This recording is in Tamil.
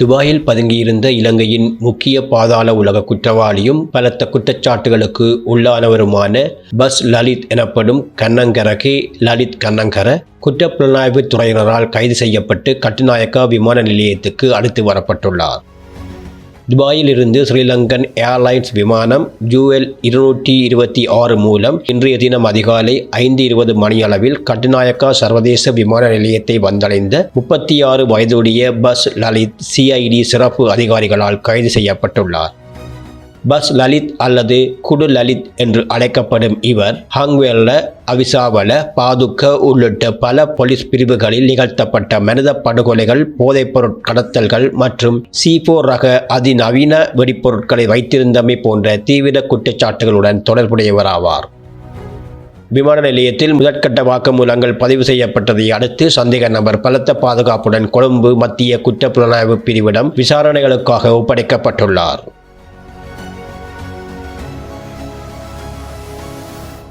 துபாயில் பதுங்கியிருந்த இலங்கையின் முக்கிய பாதாள உலக குற்றவாளியும் பலத்த குற்றச்சாட்டுகளுக்கு உள்ளானவருமான பஸ் லலித் எனப்படும் கன்னங்கரகே லலித் கன்னங்கர குற்றப்புலனாய்வு துறையினரால் கைது செய்யப்பட்டு கட்டுநாயக்கா விமான நிலையத்துக்கு அழைத்து வரப்பட்டுள்ளார். துபாயில் இருந்து ஸ்ரீலங்கன் ஏர்லைன்ஸ் விமானம் ஜூஎல் 226 மூலம் இன்றைய தினம் அதிகாலை 5:20 மணியளவில் கட்டுநாயக்கா சர்வதேச விமான நிலையத்தை வந்தடைந்த 36 வயதுடைய பஸ் லலித் சிஐடி சிறப்பு அதிகாரிகளால் கைது செய்யப்பட்டுள்ளார். பஸ் லலித் அல்லது குடு லலித் என்று அழைக்கப்படும் இவர் ஹங்வெல்ல, அவிசாவல, பாதுக்க உள்ளிட்ட பல போலீஸ் பிரிவுகளில் நிகழ்த்தப்பட்ட மனித படுகொலைகள், போதைப்பொருட் கடத்தல்கள் மற்றும் C4 ரக அதிநவீன வெடிப்பொருட்களை வைத்திருந்தமை போன்ற தீவிர குற்றச்சாட்டுகளுடன் தொடர்புடையவராவார். விமான நிலையத்தில் முதற்கட்ட வாக்குமூலங்கள் பதிவு செய்யப்பட்டதை அடுத்து சந்தேக நபர் பலத்த பாதுகாப்புடன் கொழும்பு மத்திய குற்றப்புலனாய்வு பிரிவிடம் விசாரணைகளுக்காக ஒப்படைக்கப்பட்டுள்ளார்.